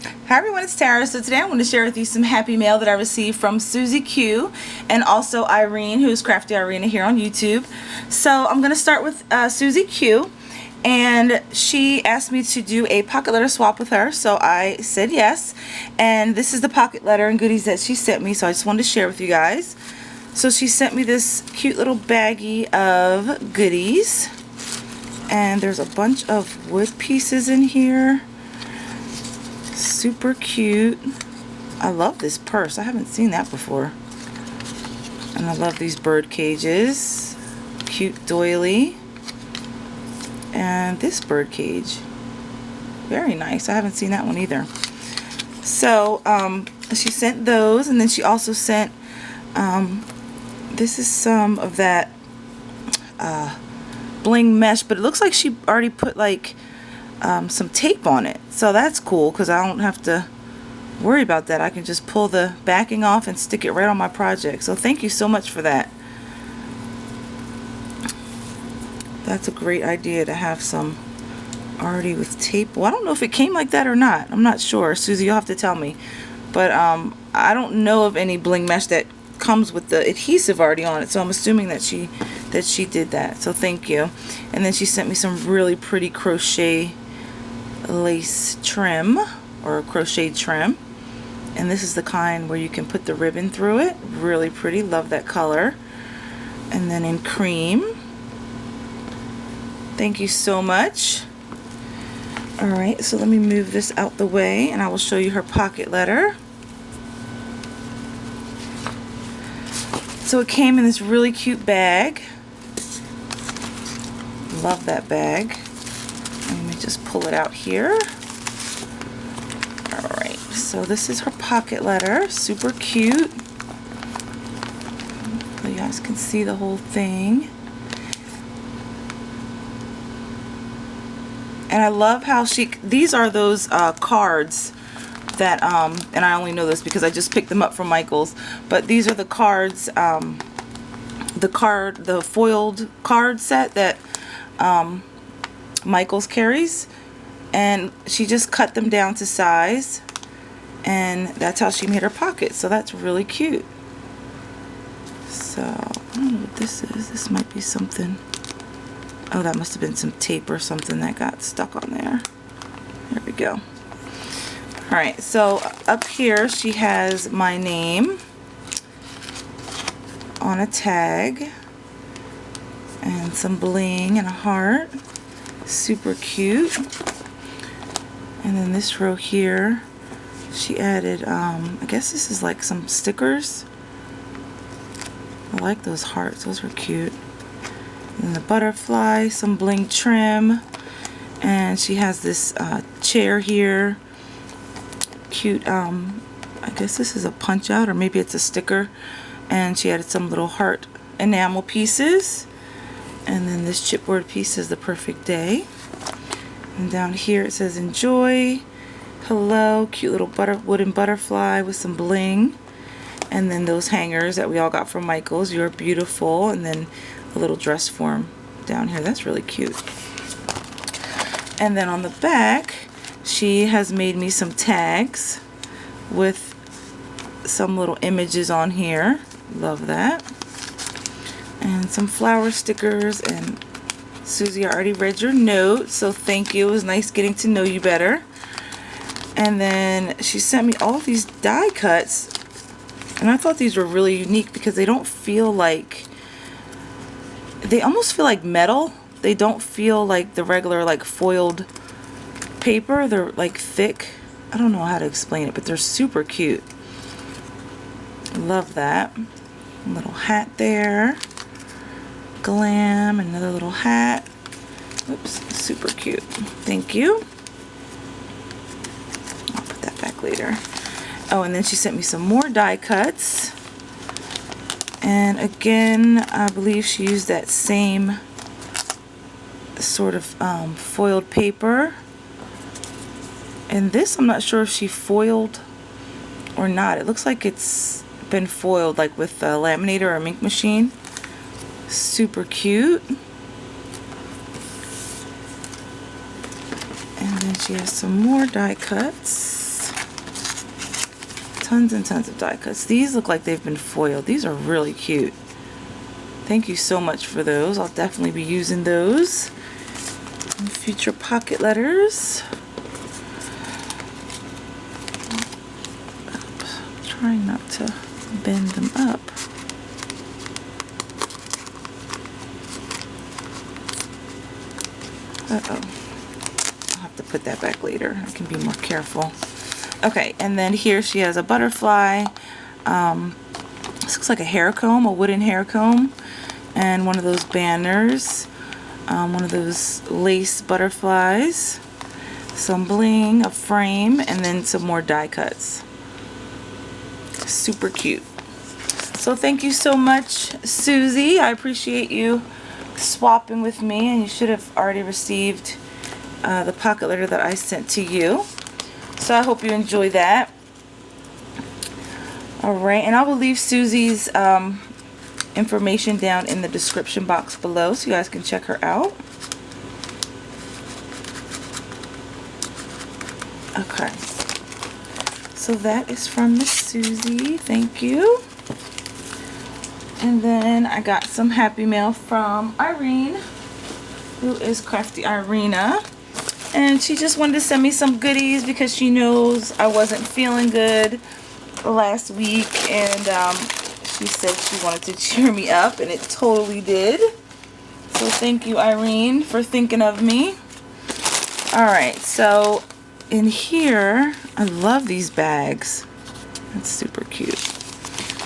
Hi everyone, it's Tara. So today I want to share with you some happy mail that I received from Suzy-Q and also Irene, who's Crafty Irene here on YouTube. So I'm going to start with Suzy-Q, and she asked me to do a pocket letter swap with her, so I said yes. And this is the pocket letter and goodies that she sent me, so I just wanted to share with you guys. So she sent me this cute little baggie of goodies, and there's a bunch of wood pieces in here. Super cute. I love this purse. I haven't seen that before. And I love these bird cages. Cute doily. And this bird cage. Very nice. I haven't seen that one either. So she sent those, and then she also sent this is some of that bling mesh, but it looks like she already put like some tape on it, so that's cool because I don't have to worry about that. I can just pull the backing off and stick it right on my project. So thank you so much for that. That's a great idea to have some already with tape. Well, I don't know if it came like that or not. I'm not sure. Suzy, you'll have to tell me. But I don't know of any bling mesh that comes with the adhesive already on it, so I'm assuming that she did that. So thank you. And then she sent me some really pretty crochet lace trim, or crochet trim, and this is the kind where you can put the ribbon through it. Really pretty. Love that color. And then in cream. Thank you so much. Alright, so let me move this out the way and I will show you her pocket letter. So it came in this really cute bag. Love that bag. Let me just pull it out here. Alright, so this is her pocket letter. Super cute. So you guys can see the whole thing. And I love how these are those cards that, and I only know this because I just picked them up from Michael's, but these are the cards, the foiled card set that Michael's carries, and she just cut them down to size, and that's how she made her pocket. So that's really cute. So I don't know what this is. This might be something. Oh, that must have been some tape or something that got stuck on there. There we go. Alright, so up here she has my name on a tag and some bling and a heart. Super cute. And then this row here she added I guess this is like some stickers. I like those hearts, those were cute. And the butterfly, some bling trim, and she has this chair here. Cute. I guess this is a punch out, or maybe it's a sticker. And she added some little heart enamel pieces. And then this chipboard piece is the perfect day. And down here it says enjoy, hello, cute little wooden butterfly with some bling. And then those hangers that we all got from Michael's, you're beautiful. And then a little dress form down here. That's really cute. And then on the back she has made me some tags with some little images on here. Love that. And some flower stickers. And Suzy, I already read your note, so thank you. It was nice getting to know you better. And then she sent me all these die cuts, and I thought these were really unique because they don't feel like, they almost feel like metal. They don't feel like the regular like foiled paper. They're like thick. I don't know how to explain it, but they're super cute. Love that. A little hat there. Glam, another little hat. Oops, super cute. Thank you. I'll put that back later. Oh, and then she sent me some more die cuts. And again, I believe she used that same sort of foiled paper. And this, I'm not sure if she foiled or not. It looks like it's been foiled, like with a laminator or a ink machine. Super cute. And then she has some more die cuts. Tons and tons of die cuts. These look like they've been foiled. These are really cute. Thank you so much for those. I'll definitely be using those in future pocket letters. Trying not to bend them up. Uh-oh. I'll have to put that back later. I can be more careful. Okay, and then here she has a butterfly. This looks like a hair comb, a wooden hair comb, and one of those banners, one of those lace butterflies, some bling, a frame, and then some more die cuts. Super cute. So thank you so much, Suzy. I appreciate you swapping with me, and you should have already received the pocket letter that I sent to you. So I hope you enjoy that. Alright, and I will leave Suzy's information down in the description box below so you guys can check her out. Okay. So that is from Miss Suzy. Thank you. And then I got some happy mail from Irene, who is Crafty Irina. And she just wanted to send me some goodies because she knows I wasn't feeling good last week. And she said she wanted to cheer me up, and it totally did. So thank you, Irene, for thinking of me. Alright, so in here, I love these bags. That's super cute.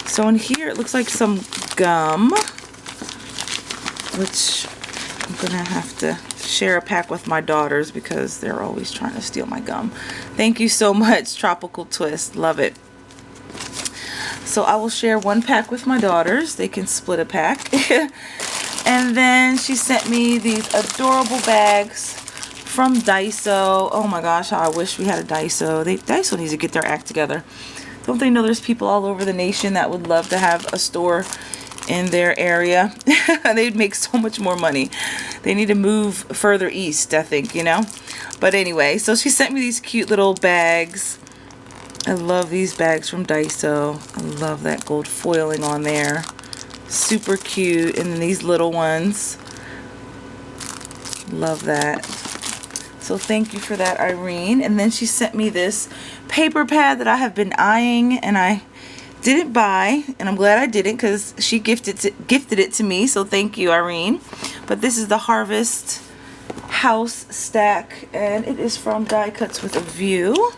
So in here, it looks like some gum, which I'm gonna have to share a pack with my daughters because they're always trying to steal my gum. Thank you so much, Tropical Twist. Love it. So I will share one pack with my daughters. They can split a pack. And then she sent me these adorable bags from Daiso. Oh my gosh, how I wish we had a Daiso. Daiso needs to get their act together. Don't they know there's people all over the nation that would love to have a store in their area? They'd make so much more money. They need to move further east, I think, you know? But anyway, so she sent me these cute little bags. I love these bags from Daiso. I love that gold foiling on there. Super cute. And then these little ones. Love that. So thank you for that, Irene. And then she sent me this paper pad that I have been eyeing, and I didn't buy, and I'm glad I didn't because she gifted it to me. So thank you, Irene. But this is the Harvest House stack, and it is from Die Cuts with a View.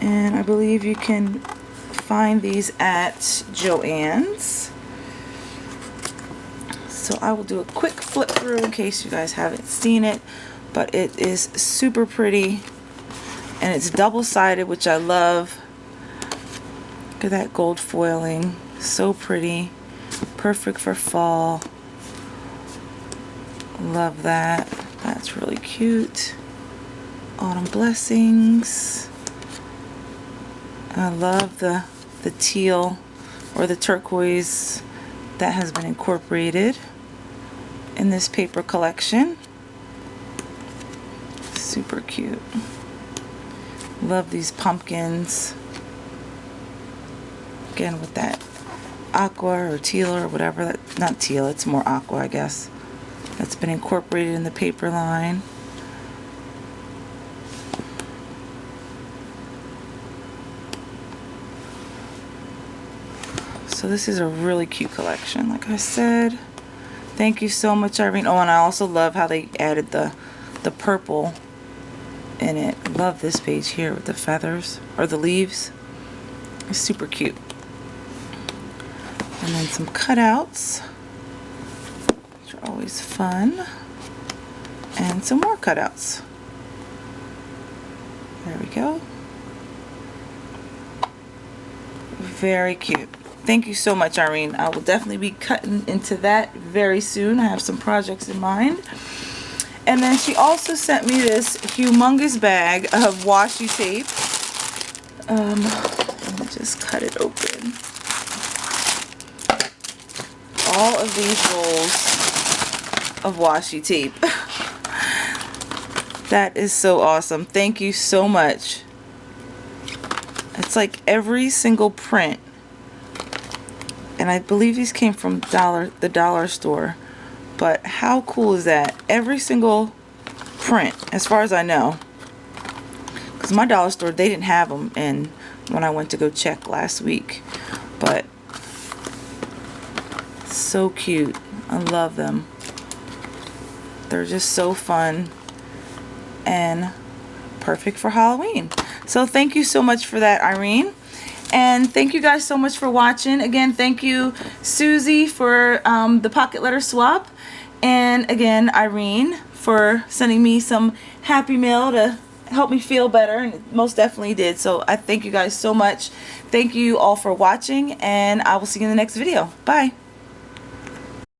And I believe you can find these at Joann's. So I will do a quick flip through in case you guys haven't seen it. But it is super pretty, and it's double-sided, which I love. Look at that gold foiling. So pretty. Perfect for fall. Love that. That's really cute. Autumn Blessings. I love the teal or the turquoise that has been incorporated in this paper collection. Super cute. Love these pumpkins. Again with that aqua or teal or whatever. That, not teal, it's more aqua, I guess. That's been incorporated in the paper line. So this is a really cute collection, like I said. Thank you so much, Irene. Oh, and I also love how they added the purple in it. I love this page here with the feathers or the leaves. It's super cute. And then some cutouts, which are always fun. And some more cutouts. There we go. Very cute. Thank you so much, Irene. I will definitely be cutting into that very soon. I have some projects in mind. And then she also sent me this humongous bag of washi tape. Let me just cut it open. All of these rolls of washi tape. That is so awesome. Thank you so much. It's like every single print. And I believe these came from the dollar store. But how cool is that? Every single print, as far as I know. Because my dollar store, they didn't have them in when I went to go check last week. But so cute. I love them. They're just so fun and perfect for Halloween. So thank you so much for that, Irene. And thank you guys so much for watching. Again, thank you, Suzy, for the pocket letter swap. And again, Irene, for sending me some happy mail to help me feel better. And it most definitely did. So I thank you guys so much. Thank you all for watching. And I will see you in the next video. Bye.